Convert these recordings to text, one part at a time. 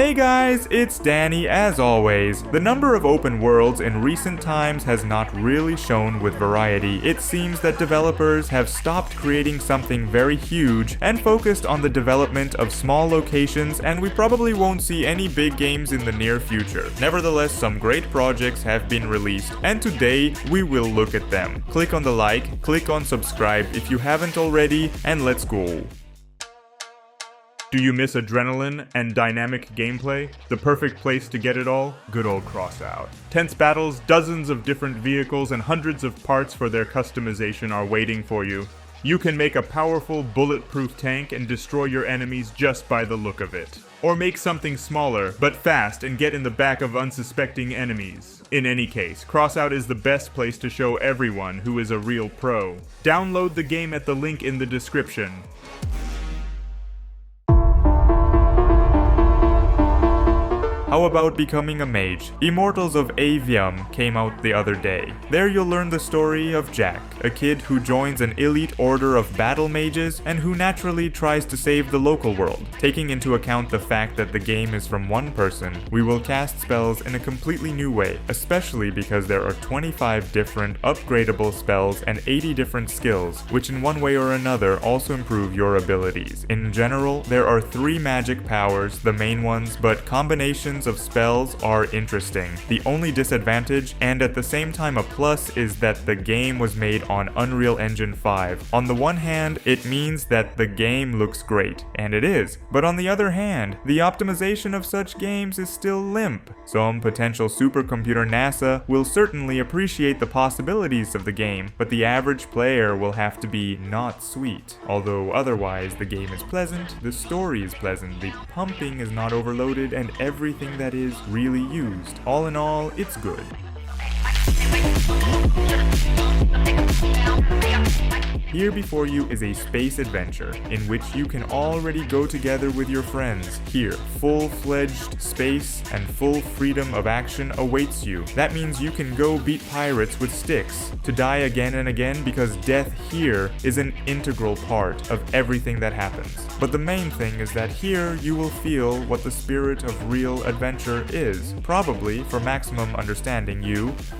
Hey guys, it's Deni as always. The number of open worlds in recent times has not really shown with variety. It seems that developers have stopped creating something very huge and focused on the development of small locations, and we probably won't see any big games in the near future. Nevertheless, some great projects have been released, and today we will look at them. Click on the like, click on subscribe if you haven't already, and let's go. Do you miss adrenaline and dynamic gameplay? The perfect place to get it all? Good old Crossout. Tense battles, dozens of different vehicles, and hundreds of parts for their customization are waiting for you. You can make a powerful, bulletproof tank and destroy your enemies just by the look of it. Or make something smaller, but fast, and get in the back of unsuspecting enemies. In any case, Crossout is the best place to show everyone who is a real pro. Download the game at the link in the description. How about becoming a mage? Immortals of Aveum came out the other day. There you'll learn the story of Jack, a kid who joins an elite order of battle mages and who naturally tries to save the local world. Taking into account the fact that the game is from one person, we will cast spells in a completely new way, especially because there are 25 different upgradable spells and 80 different skills, which in one way or another also improve your abilities. In general, there are 3 magic powers, the main ones, but combinations of spells are interesting. The only disadvantage, and at the same time a plus, is that the game was made on Unreal Engine 5. On the one hand, it means that the game looks great, and it is, but on the other hand, the optimization of such games is still limp. Some potential supercomputer NASA will certainly appreciate the possibilities of the game, but the average player will have to be not sweet. Although otherwise the game is pleasant, the story is pleasant, the pumping is not overloaded, and everything that is really used. All in all, it's good. Here before you is a space adventure, in which you can already go together with your friends. Here, full-fledged space and full freedom of action awaits you. That means you can go beat pirates with sticks, to die again and again, because death here is an integral part of everything that happens. But the main thing is that here you will feel what the spirit of real adventure is. Probably, for maximum understanding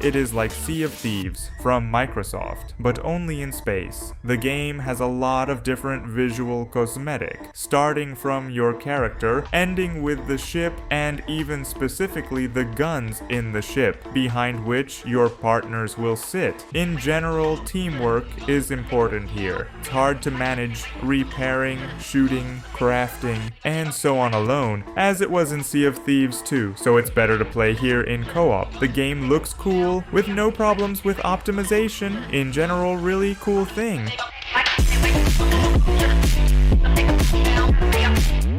it is like Sea of Thieves from Microsoft, but only in space. The game has a lot of different visual cosmetic, starting from your character, ending with the ship, and even specifically the guns in the ship, behind which your partners will sit. In general, teamwork is important here. It's hard to manage repairing, shooting, crafting, and so on alone, as it was in Sea of Thieves too, so it's better to play here in co-op. The game looks cool, with no problems with optimization. In general, really cool thing.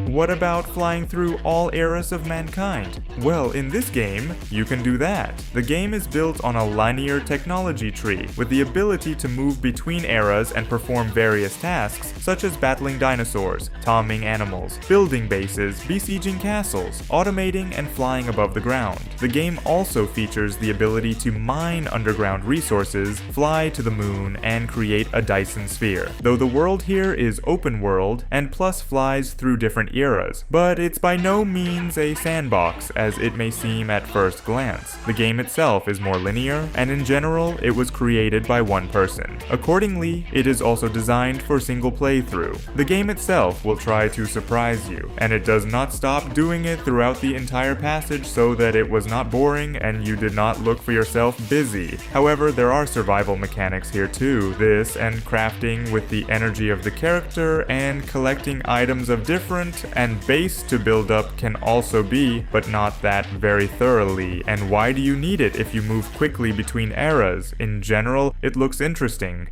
What about flying through all eras of mankind? Well, in this game, you can do that. The game is built on a linear technology tree, with the ability to move between eras and perform various tasks, such as battling dinosaurs, taming animals, building bases, besieging castles, automating, and flying above the ground. The game also features the ability to mine underground resources, fly to the moon, and create a Dyson sphere. Though the world here is open world, and plus flies through different eras, but it's by no means a sandbox as it may seem at first glance. The game itself is more linear, and in general, it was created by one person. Accordingly, it is also designed for single playthrough. The game itself will try to surprise you, and it does not stop doing it throughout the entire passage so that it was not boring and you did not look for yourself busy. However, there are survival mechanics here too. This and crafting with the energy of the character and collecting items of different and base to build up can also be, but not that very thoroughly. And why do you need it if you move quickly between eras? In general, it looks interesting.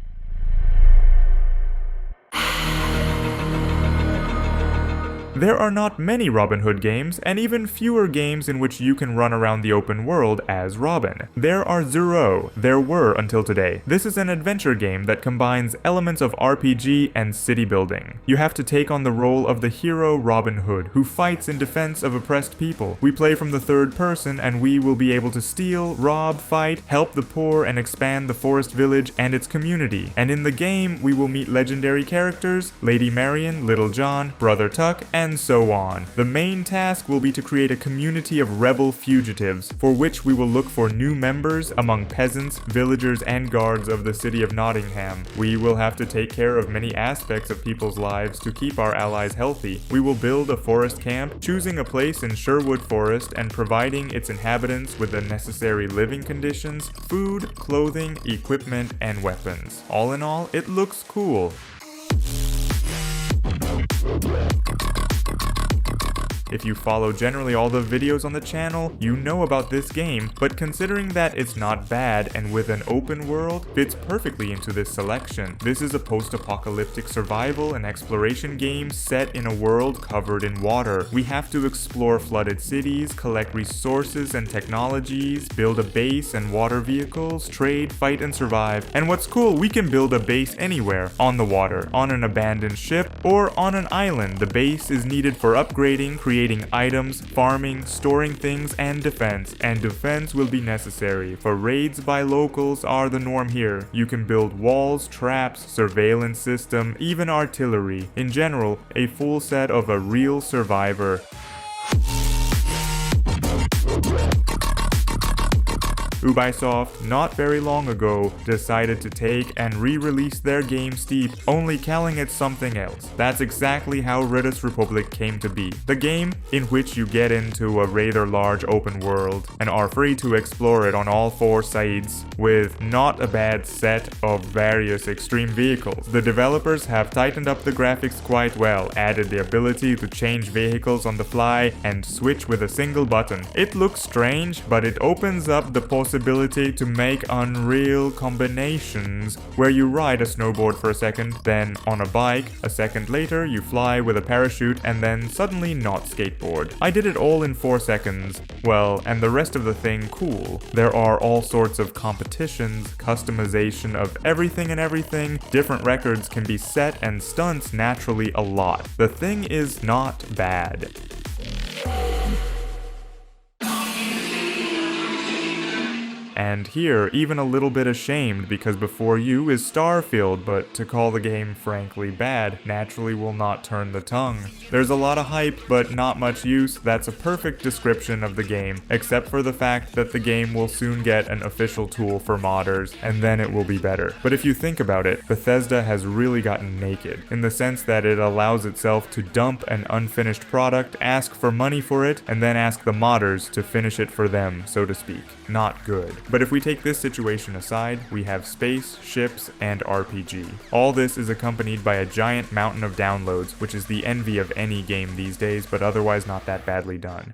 There are not many Robin Hood games, and even fewer games in which you can run around the open world as Robin. There are 0. There were until today. This is an adventure game that combines elements of RPG and city building. You have to take on the role of the hero Robin Hood, who fights in defense of oppressed people. We play from the third person, and we will be able to steal, rob, fight, help the poor, and expand the forest village and its community. And in the game, we will meet legendary characters, Lady Marian, Little John, Brother Tuck, and and so on. The main task will be to create a community of rebel fugitives, for which we will look for new members among peasants, villagers, and guards of the city of Nottingham. We will have to take care of many aspects of people's lives to keep our allies healthy. We will build a forest camp, choosing a place in Sherwood Forest and providing its inhabitants with the necessary living conditions, food, clothing, equipment, and weapons. All in all, it looks cool. If you follow generally all the videos on the channel, you know about this game, but considering that it's not bad and with an open world, fits perfectly into this selection. This is a post-apocalyptic survival and exploration game set in a world covered in water. We have to explore flooded cities, collect resources and technologies, build a base and water vehicles, trade, fight, and survive. And what's cool, we can build a base anywhere, on the water, on an abandoned ship, or on an island. The base is needed for upgrading, creating items, farming, storing things, and defense. And defense will be necessary, for raids by locals are the norm here. You can build walls, traps, surveillance system, even artillery. In general, a full set of a real survivor. Ubisoft, not very long ago, decided to take and re-release their game Steep, only calling it something else. That's exactly how Ridus Republic came to be. The game in which you get into a rather large open world and are free to explore it on all four sides with not a bad set of various extreme vehicles. The developers have tightened up the graphics quite well, added the ability to change vehicles on the fly and switch with a single button. It looks strange, but it opens up the possibility to make unreal combinations where you ride a snowboard for a second, then on a bike, a second later you fly with a parachute, and then suddenly not skateboard. I did it all in 4 seconds. Well, and the rest of the thing cool. There are all sorts of competitions, customization of everything and everything, different records can be set, and stunts naturally a lot. The thing is not bad. And here, even a little bit ashamed because before you is Starfield, but to call the game frankly bad naturally will not turn the tongue. There's a lot of hype, but not much use. That's a perfect description of the game, except for the fact that the game will soon get an official tool for modders, and then it will be better. But if you think about it, Bethesda has really gotten naked, in the sense that it allows itself to dump an unfinished product, ask for money for it, and then ask the modders to finish it for them, so to speak. Not good. But if we take this situation aside, we have space, ships, and RPG. All this is accompanied by a giant mountain of downloads, which is the envy of any game these days, but otherwise not that badly done.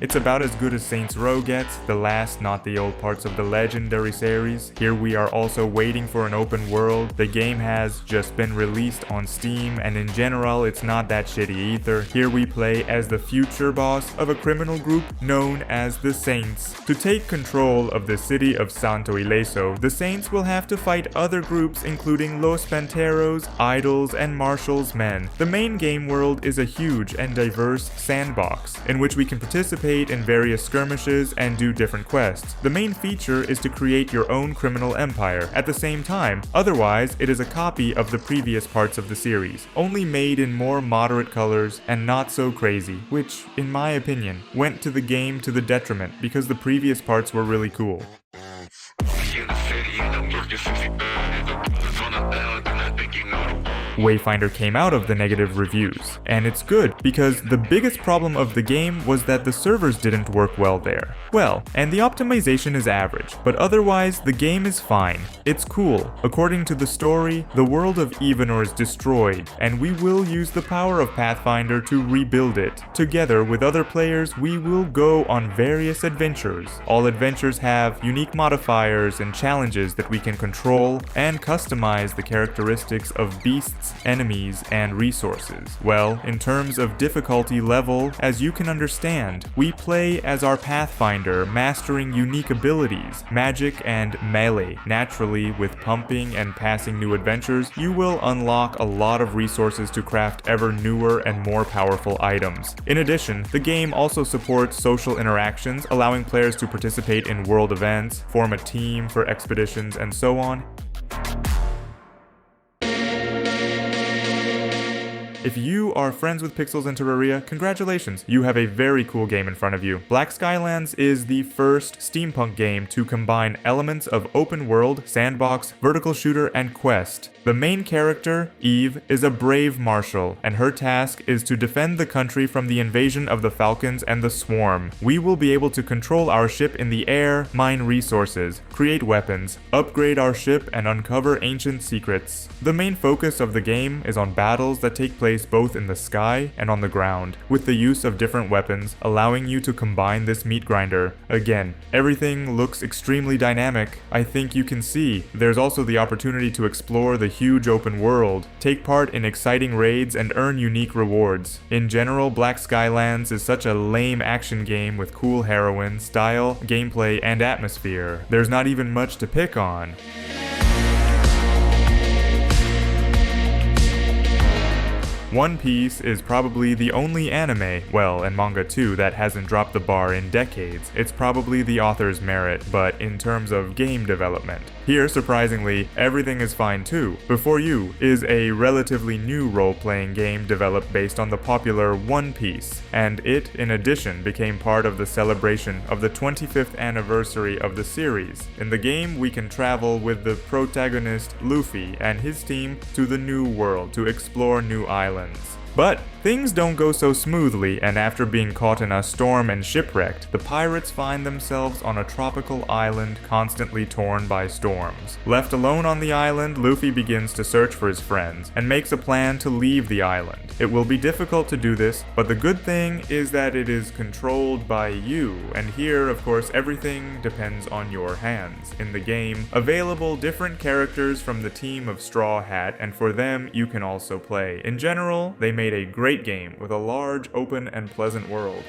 It's about as good as Saints Row gets, the last, not the old parts of the legendary series. Here we are also waiting for an open world. The game has just been released on Steam, and in general it's not that shitty either. Here we play as the future boss of a criminal group known as the Saints. To take control of the city of Santo Ileso, the Saints will have to fight other groups including Los Panteros, Idols, and Marshall's Men. The main game world is a huge and diverse sandbox, in which we can participate in various skirmishes and do different quests. The main feature is to create your own criminal empire at the same time. Otherwise, it is a copy of the previous parts of the series, only made in more moderate colors and not so crazy, which, in my opinion, went to the game to the detriment because the previous parts were really cool. Wayfinder came out of the negative reviews, and it's good because the biggest problem of the game was that the servers didn't work well there. Well, and the optimization is average, but otherwise the game is fine. It's cool. According to the story, the world of Evenor is destroyed, and we will use the power of Pathfinder to rebuild it. Together with other players, we will go on various adventures. All adventures have unique modifiers and challenges that we can control and customize the characteristics of beasts, enemies, and resources. Well, in terms of difficulty level, as you can understand, we play as our Pathfinder, mastering unique abilities, magic and melee. Naturally, with pumping and passing new adventures, you will unlock a lot of resources to craft ever newer and more powerful items. In addition, the game also supports social interactions, allowing players to participate in world events, form a team for expeditions, and so on. If you are friends with Pixels and Terraria, congratulations, you have a very cool game in front of you. Skylands is the first steampunk game to combine elements of open world, sandbox, vertical shooter, and quest. The main character, Eve, is a brave marshal, and her task is to defend the country from the invasion of the Falcons and the Swarm. We will be able to control our ship in the air, mine resources, create weapons, upgrade our ship, and uncover ancient secrets. The main focus of the game is on battles that take place both in the sky and on the ground, with the use of different weapons, allowing you to combine this meat grinder. Again, everything looks extremely dynamic. I think you can see. There's also the opportunity to explore the huge open world, take part in exciting raids, and earn unique rewards. In general, Skylands is such a lame action game with cool heroine, style, gameplay, and atmosphere. There's not even much to pick on. One Piece is probably the only anime, well, and manga too, that hasn't dropped the bar in decades. It's probably the author's merit, but in terms of game development. Here, surprisingly, everything is fine too. Before You is a relatively new role-playing game developed based on the popular One Piece, and it, in addition, became part of the celebration of the 25th anniversary of the series. In the game, we can travel with the protagonist Luffy and his team to the New World to explore new islands. But things don't go so smoothly, and after being caught in a storm and shipwrecked, the pirates find themselves on a tropical island constantly torn by storms. Left alone on the island, Luffy begins to search for his friends and makes a plan to leave the island. It will be difficult to do this, but the good thing is that it is controlled by you, and here, of course, everything depends on your hands. In the game, available different characters from the team of Straw Hat, and for them, you can also play. In general, they made a great game with a large, open, and pleasant world.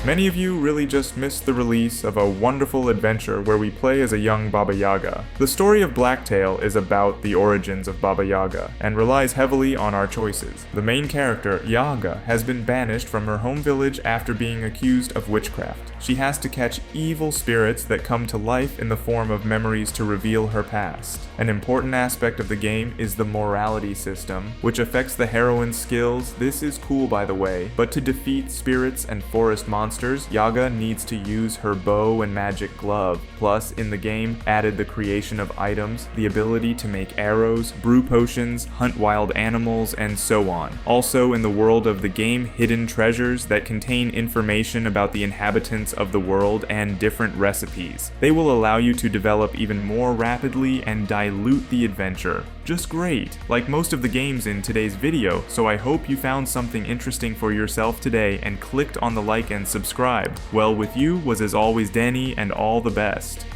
Many of you really just missed the release of a wonderful adventure where we play as a young Baba Yaga. The story of Blakctail is about the origins of Baba Yaga, and relies heavily on our choices. The main character, Yaga, has been banished from her home village after being accused of witchcraft. She has to catch evil spirits that come to life in the form of memories to reveal her past. An important aspect of the game is the morality system, which affects the heroine's skills. This is cool, by the way, but to defeat spirits and forest monsters, Yaga needs to use her bow and magic glove. Plus, in the game, added the creation of items, the ability to make arrows, brew potions, hunt wild animals, and so on. Also, in the world of the game, hidden treasures that contain information about the inhabitants of the world and different recipes. They will allow you to develop even more rapidly and dilute the adventure. Just great, like most of the games in today's video, so I hope you found something interesting for yourself today and clicked on the like and subscribe. Well, with you was as always Deni, and all the best.